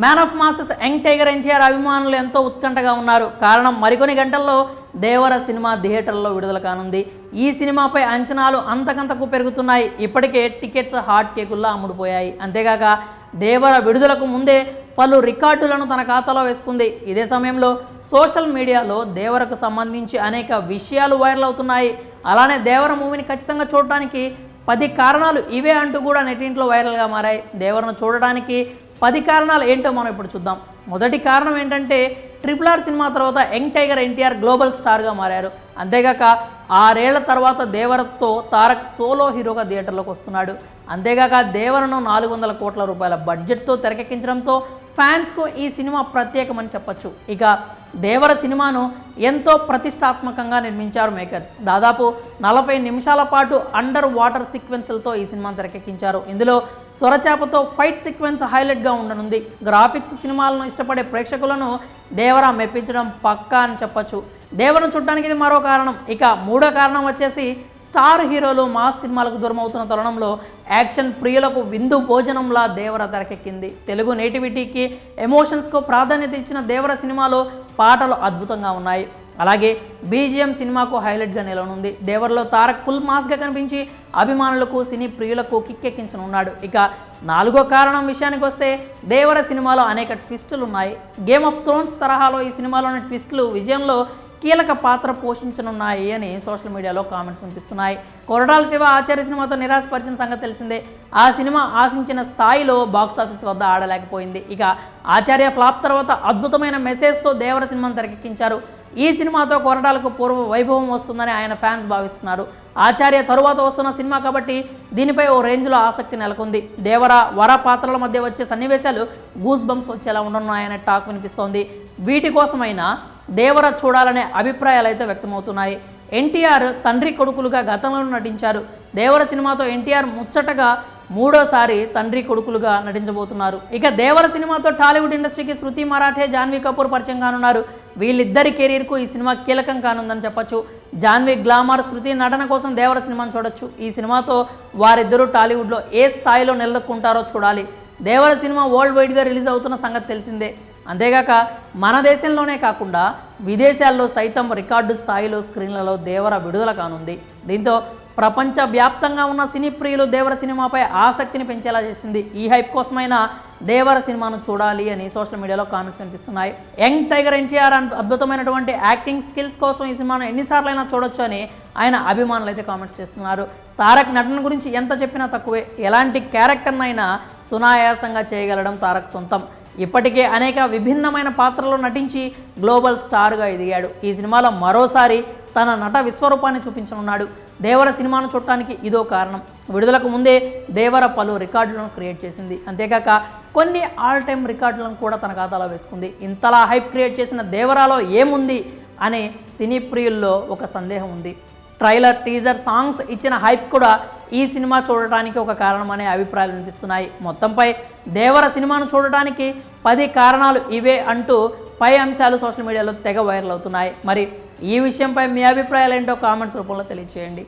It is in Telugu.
Man of masses young tiger NTR అభిమానులు ఎంతో ఉత్కంఠగా ఉన్నారు. కారణం మరికొన్ని గంటల్లో దేవర సినిమా థియేటర్లో విడుదల కానుంది. ఈ సినిమాపై అంచనాలు అంతకంతకు పెరుగుతున్నాయి. ఇప్పటికే టికెట్స్ హాట్ కేకుల్లా అమ్ముడుపోయాయి. అంతేగాక దేవర విడుదలకు ముందే పలు రికార్డులను తన ఖాతాలో వేసుకుంది. ఇదే సమయంలో సోషల్ మీడియాలో దేవరకు సంబంధించి అనేక విషయాలు వైరల్ అవుతున్నాయి. అలానే దేవర మూవీని ఖచ్చితంగా చూడటానికి 10 కారణాలు ఇవే అంటూ కూడా నెట్టింట్లో వైరల్గా మారాయి. దేవరను చూడడానికి 10 కారణాలు ఏంటో మనం ఇప్పుడు చూద్దాం. మొదటి కారణం ఏంటంటే RRR సినిమా తర్వాత యంగ్ టైగర్ ఎన్టీఆర్ గ్లోబల్ స్టార్గా మారారు. అంతేగాక 6 ఏళ్ల తర్వాత దేవరతో తారక్ సోలో హీరోగా థియేటర్లోకి వస్తున్నాడు. అంతేగాక దేవరను 400 కోట్ల రూపాయల బడ్జెట్తో తెరకెక్కించడంతో ఫ్యాన్స్కు ఈ సినిమా ప్రత్యేకమని చెప్పొచ్చు. ఇక దేవర సినిమాను ఎంతో ప్రతిష్టాత్మకంగా నిర్మించారు మేకర్స్. దాదాపు 40 నిమిషాల పాటు అండర్ వాటర్ సీక్వెన్స్లతో ఈ సినిమాను తెరకెక్కించారు. ఇందులో సొరచాపతో ఫైట్ సీక్వెన్స్ హైలైట్గా ఉండనుంది. గ్రాఫిక్స్ సినిమాలను ఇష్టపడే ప్రేక్షకులను దేవర మెప్పించడం పక్కా అని చెప్పొచ్చు. దేవరను చూడటానికి ఇది మరో కారణం. ఇక మూడో కారణం వచ్చేసి స్టార్ హీరోలు మాస్ సినిమాలకు దూరం అవుతున్న తరుణంలో యాక్షన్ ప్రియులకు విందు భోజనంలా దేవర తెరకెక్కింది. తెలుగు నేటివిటీకి ఎమోషన్స్కు ప్రాధాన్యత ఇచ్చిన దేవర సినిమాలో పాటలు అద్భుతంగా ఉన్నాయి. అలాగే బీజిఎం సినిమాకు హైలైట్గా నిలవనుంది. దేవరలో తారక్ ఫుల్ మాస్గా కనిపించి అభిమానులకు సినీ ప్రియులకు కిక్కెక్కించనున్నాడు. ఇక నాలుగో కారణం విషయానికి వస్తే దేవర సినిమాలో అనేక ట్విస్టులు ఉన్నాయి. గేమ్ ఆఫ్ థ్రోన్స్ తరహాలో ఈ సినిమాలోని ట్విస్టులు విజయంలో కీలక పాత్ర పోషించనున్నాయి అని సోషల్ మీడియాలో కామెంట్స్ వినిపిస్తున్నాయి. కొరటాల శివ ఆచార్య సినిమాతో నిరాశపరిచిన సంగతి తెలిసిందే. ఆ సినిమా ఆశించిన స్థాయిలో బాక్సాఫీస్ వద్ద ఆడలేకపోయింది. ఇక ఆచార్య ఫ్లాప్ తర్వాత అద్భుతమైన మెసేజ్తో దేవర సినిమాను తెరకెక్కించారు. ఈ సినిమాతో కొరటాలకు పూర్వ వైభవం వస్తుందని ఆయన ఫ్యాన్స్ భావిస్తున్నారు. ఆచార్య తరువాత వస్తున్న సినిమా కాబట్టి దీనిపై ఓ రేంజ్లో ఆసక్తి నెలకొంది. దేవర వర పాత్రల మధ్య వచ్చే సన్నివేశాలు గూస్ బంప్స్ వచ్చేలా ఉండనున్నాయనే టాక్ వినిపిస్తోంది. వీటి కోసమైనా దేవర చూడాలనే అభిప్రాయాలు అయితే వ్యక్తమవుతున్నాయి. ఎన్టీఆర్ తండ్రి కొడుకులుగా గతంలో నటించారు. దేవర సినిమాతో ఎన్టీఆర్ ముచ్చటగా మూడోసారి తండ్రి కొడుకులుగా నటించబోతున్నారు. ఇక దేవర సినిమాతో టాలీవుడ్ ఇండస్ట్రీకి శృతి మరాఠే, జాన్వీ కపూర్ పరిచయం కానున్నారు. వీళ్ళిద్దరి కెరీర్కు ఈ సినిమా కీలకం కానుందని చెప్పొచ్చు. జాన్వీ గ్లామర్, శృతి నటన కోసం దేవర సినిమాను చూడొచ్చు. ఈ సినిమాతో వారిద్దరూ టాలీవుడ్లో ఏ స్థాయిలో నిలదొక్కుంటారో చూడాలి. దేవర సినిమా వరల్డ్ వైడ్గా రిలీజ్ అవుతున్న సంగతి తెలిసిందే. అంతేగాక మన దేశంలోనే కాకుండా విదేశాల్లో సైతం రికార్డు స్థాయిలో స్క్రీన్లలో దేవర విడుదల కానుంది. దీంతో ప్రపంచవ్యాప్తంగా ఉన్న సినీ ప్రియులు దేవర సినిమాపై ఆసక్తిని పెంచేలా చేసింది. ఈ హైప్ కోసమైనా దేవర సినిమాను చూడాలి అని సోషల్ మీడియాలో కామెంట్స్ వినిపిస్తున్నాయి. యంగ్ టైగర్ ఎన్టీఆర్ అద్భుతమైనటువంటి యాక్టింగ్ స్కిల్స్ కోసం ఈ సినిమాను ఎన్నిసార్లైనా చూడొచ్చు అని ఆయన అభిమానులు అయితే కామెంట్స్ చేస్తున్నారు. తారక్ నటన గురించి ఎంత చెప్పినా తక్కువే. ఎలాంటి క్యారెక్టర్నైనా సునాయాసంగా చేయగలడం తారక్ సొంతం. ఇప్పటికే అనేక విభిన్నమైన పాత్రల్లో నటించి గ్లోబల్ స్టార్గా ఎదిగాడు. ఈ సినిమాలో మరోసారి తన నట విశ్వరూపాన్ని చూపించనున్నాడు. దేవర సినిమాను చూడటానికి ఇదో కారణం. విడుదలకు ముందే దేవర పలు రికార్డులను క్రియేట్ చేసింది. అంతేకాక కొన్ని ఆల్ టైమ్ రికార్డులను కూడా తన ఖాతాలో వేసుకుంది. ఇంతలా హైప్ క్రియేట్ చేసిన దేవరాలో ఏముంది అనే సినీ ప్రియుల్లో ఒక సందేహం ఉంది. ట్రైలర్, టీజర్, సాంగ్స్ ఇచ్చిన హైప్ కూడా ఈ సినిమా చూడటానికి ఒక కారణం అనే అభిప్రాయాలు వినిపిస్తున్నాయి. మొత్తంపై దేవర సినిమాను చూడటానికి 10 కారణాలు ఇవే అంటూ పై అంశాలు సోషల్ మీడియాలో తెగ వైరల్ అవుతున్నాయి. మరి ఈ విషయంపై మీ అభిప్రాయాలు ఏంటో కామెంట్స్ రూపంలో తెలియజేయండి.